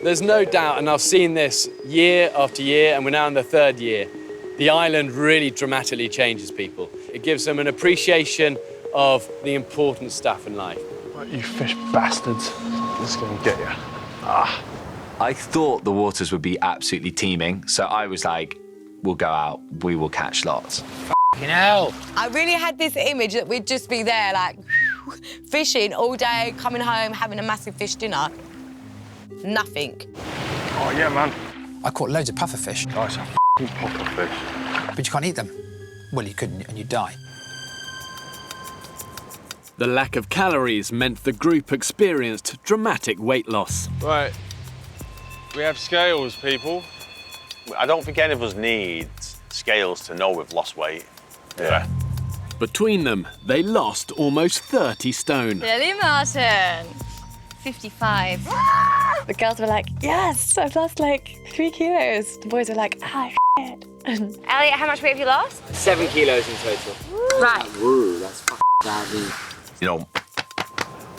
There's no doubt, and I've seen this year after year, and we're now in the third year, the island really dramatically changes people. It gives them an appreciation of the important stuff in life. Right, you fish bastards. This is going to get you. I thought the waters would be absolutely teeming, so I was like, we'll go out, we will catch lots. F***ing hell. I really had this image that we'd just be there, like, fishing all day, coming home, having a massive fish dinner. Nothing. Oh, yeah, man. I caught loads of pufferfish. Nice, a f***ing pufferfish. But you can't eat them. Well, you couldn't, and you'd die. The lack of calories meant the group experienced dramatic weight loss. Right. We have scales, people. I don't think any of us need scales to know we've lost weight. Yeah. Between them, they lost almost 30 stone. Lily Martin, 55. The girls were like, yes, I've lost like 3 kilos. The boys were like, ah, shit. Elliot, how much weight have you lost? 7 kilos in total. Right. Woo, that's f***ing You know,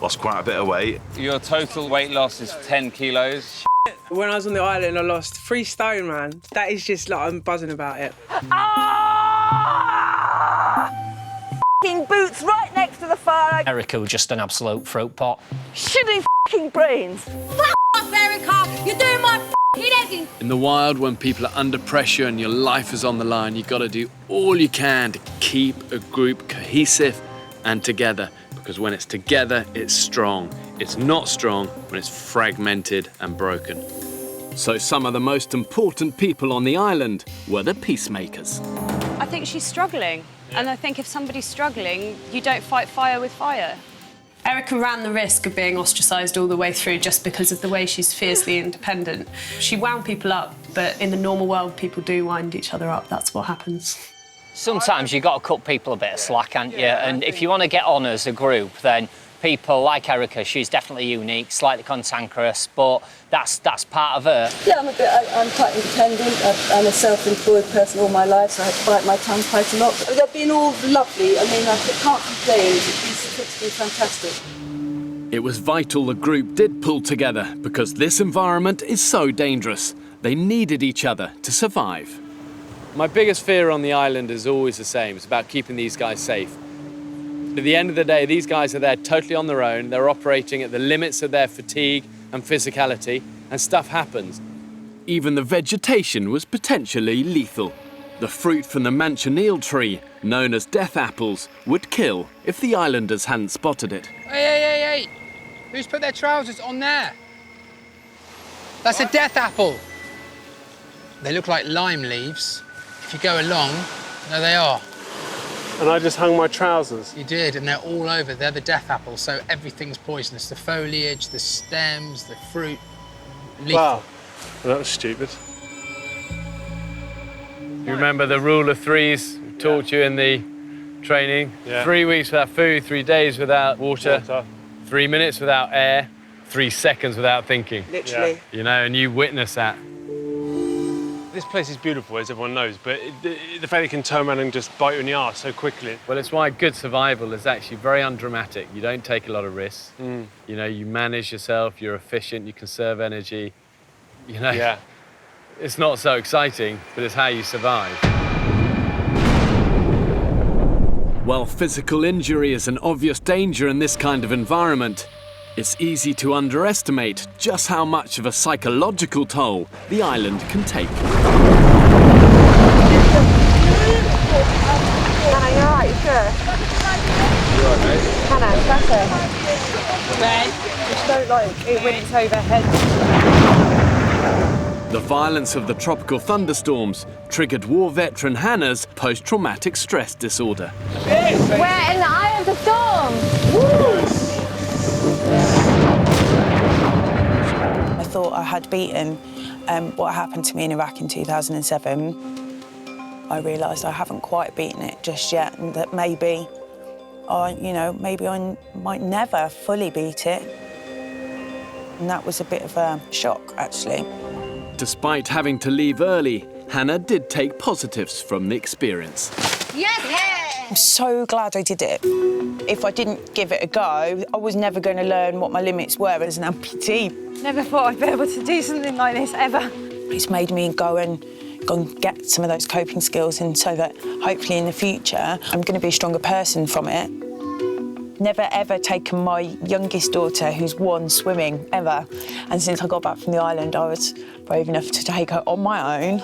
lost quite a bit of weight. Your total weight loss is 10 kilos. When I was on the island, I lost 3 stone, man. That is just like, I'm buzzing about it. F***ing boots right next to the fire. Erica was just an absolute throat pot. Shitting f***ing brains. F*** off, Erica. You're doing my f***ing head in. In the wild, when people are under pressure and your life is on the line, you've got to do all you can to keep a group cohesive and together. Because when it's together, it's strong. It's not strong when it's fragmented and broken. So some of the most important people on the island were the peacemakers. I think she's struggling. And I think if somebody's struggling, you don't fight fire with fire. Erica ran the risk of being ostracised all the way through just because of the way she's fiercely independent. She wound people up, but in the normal world, people do wind each other up. That's what happens. Sometimes you've got to cut people a bit of slack, haven't you? And if you want to get on as a group, then people like Erica, she's definitely unique, slightly cantankerous, but that's part of her. Yeah, I'm quite independent. I'm a self-employed person all my life, so I have to bite my tongue quite a lot. They've been all lovely. I mean, I can't complain. It's been fantastic. It was vital the group did pull together because this environment is so dangerous. They needed each other to survive. My biggest fear on the island is always the same. It's about keeping these guys safe. At the end of the day, these guys are there totally on their own. They're operating at the limits of their fatigue and physicality, and stuff happens. Even the vegetation was potentially lethal. The fruit from the manchineel tree, known as death apples, would kill if the islanders hadn't spotted it. Hey! Who's put their trousers on there? That's a death apple. They look like lime leaves. If you go along, there they are. And I just hung my trousers. You did, and they're all over. They're the death apples, so everything's poisonous. The foliage, the stems, the fruit. Lethal. Wow. Well, that was stupid. You remember the rule of threes we taught you in the training? Yeah. 3 weeks without food, 3 days without water, 3 minutes without air, 3 seconds without thinking. Literally. Yeah. You know, and you witness that. This place is beautiful, as everyone knows, but the fact you can turn around and just bite you in the arse so quickly. Well, it's why good survival is actually very undramatic. You don't take a lot of risks. You know, you manage yourself, you're efficient, you conserve energy. You know, Yeah. it's not so exciting, but it's how you survive. While physical injury is an obvious danger in this kind of environment, it's easy to underestimate just how much of a psychological toll the island can take. Hannah, you're right, you sure? You're right, mate. Hannah, that's it. Red. Just don't like it when it's overhead. The violence of the tropical thunderstorms triggered war veteran Hannah's post-traumatic stress disorder. We're in the eye of the storm. I thought I had beaten what happened to me in Iraq in 2007. I realised I haven't quite beaten it just yet, and that maybe I might never fully beat it. And that was a bit of a shock, actually. Despite having to leave early, Hannah did take positives from the experience. Yes! I'm so glad I did it. If I didn't give it a go, I was never going to learn what my limits were as an amputee. Never thought I'd be able to do something like this, ever. It's made me go and get some of those coping skills, and so that hopefully in the future I'm going to be a stronger person from it. Never ever taken my youngest daughter, who's 1, swimming, ever. And since I got back from the island, I was brave enough to take her on my own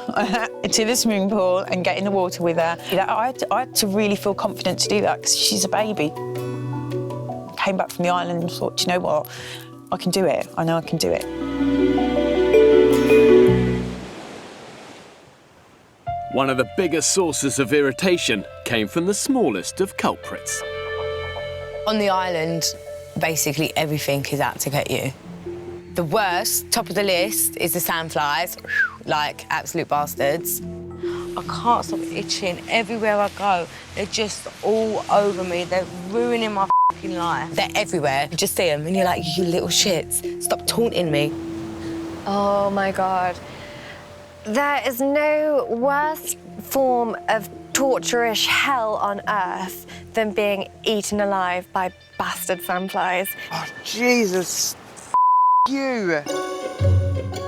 to the swimming pool and get in the water with her. I had to really feel confident to do that because she's a baby. Came back from the island and thought, do you know what? I can do it. I know I can do it. One of the biggest sources of irritation came from the smallest of culprits. On the island, basically everything is out to get you. The worst, top of the list, is the sandflies, like absolute bastards. I can't stop itching everywhere I go. They're just all over me. They're ruining my f***ing life. They're everywhere. You just see them and you're like, you little shits, stop taunting me. Oh my God. There is no worse form of torturous hell on earth than being eaten alive by bastard sandflies. Oh, Jesus, you.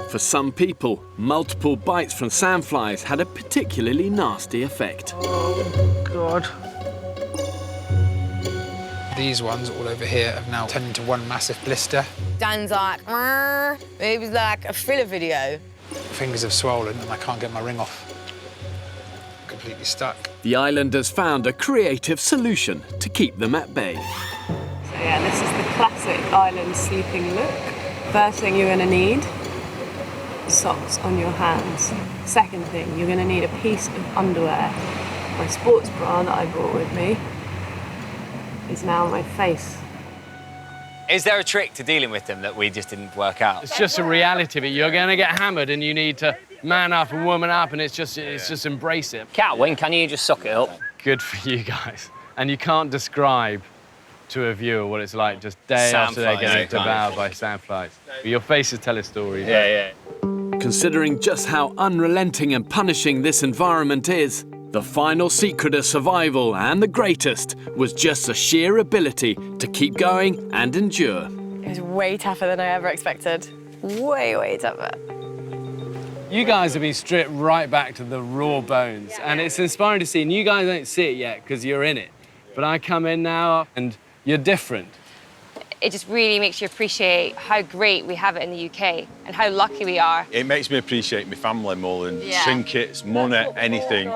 For some people, multiple bites from sandflies had a particularly nasty effect. Oh, God. These ones all over here have now turned into one massive blister. Dan's like, it was like a thriller video. Fingers have swollen and I can't get my ring off. Completely stuck. The islanders found a creative solution to keep them at bay. So yeah, this is the classic island sleeping look. First thing you're gonna need, socks on your hands. Second thing, you're gonna need a piece of underwear. My sports bra that I brought with me is now on my face. Is there a trick to dealing with them that we just didn't work out? It's just a reality of it. You're going to get hammered and you need to man up and woman up, and it's just embrace it. Can't win, can you? Just suck it up. Good for you guys. And you can't describe to a viewer what it's like just day after day getting devoured by sandflies. Your faces tell a story. Yeah. Considering just how unrelenting and punishing this environment is, the final secret of survival, and the greatest, was just the sheer ability to keep going and endure. It was way tougher than I ever expected. Way, way tougher. You guys have been stripped right back to the raw bones, and it's inspiring to see. And you guys don't see it yet because you're in it. But I come in now and you're different. It just really makes you appreciate how great we have it in the UK and how lucky we are. It makes me appreciate my family more than trinkets, money, anything.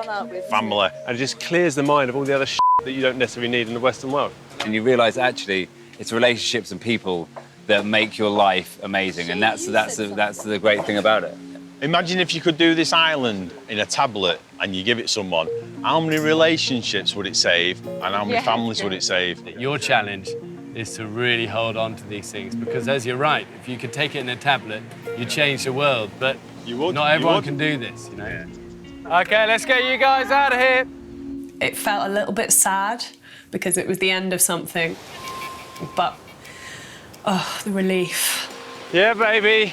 Family. And it just clears the mind of all the other shit that you don't necessarily need in the Western world. And you realise actually it's relationships and people that make your life amazing, and that's the great thing about it. Imagine if you could do this island in a tablet and you give it someone. How many relationships would it save, and how many families would it save? Your challenge is to really hold on to these things, because as you're right, if you could take it in a tablet, you change the world, but not everyone can do this, you know? Yeah. Okay, let's get you guys out of here. It felt a little bit sad because it was the end of something, but, oh, the relief. Yeah, baby.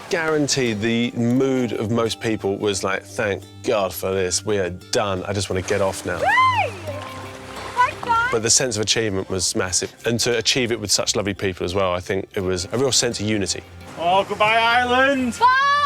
Guaranteed the mood of most people was like, thank God for this, we are done, I just want to get off now. But the sense of achievement was massive. And to achieve it with such lovely people as well, I think it was a real sense of unity. Oh, goodbye, Ireland! Bye!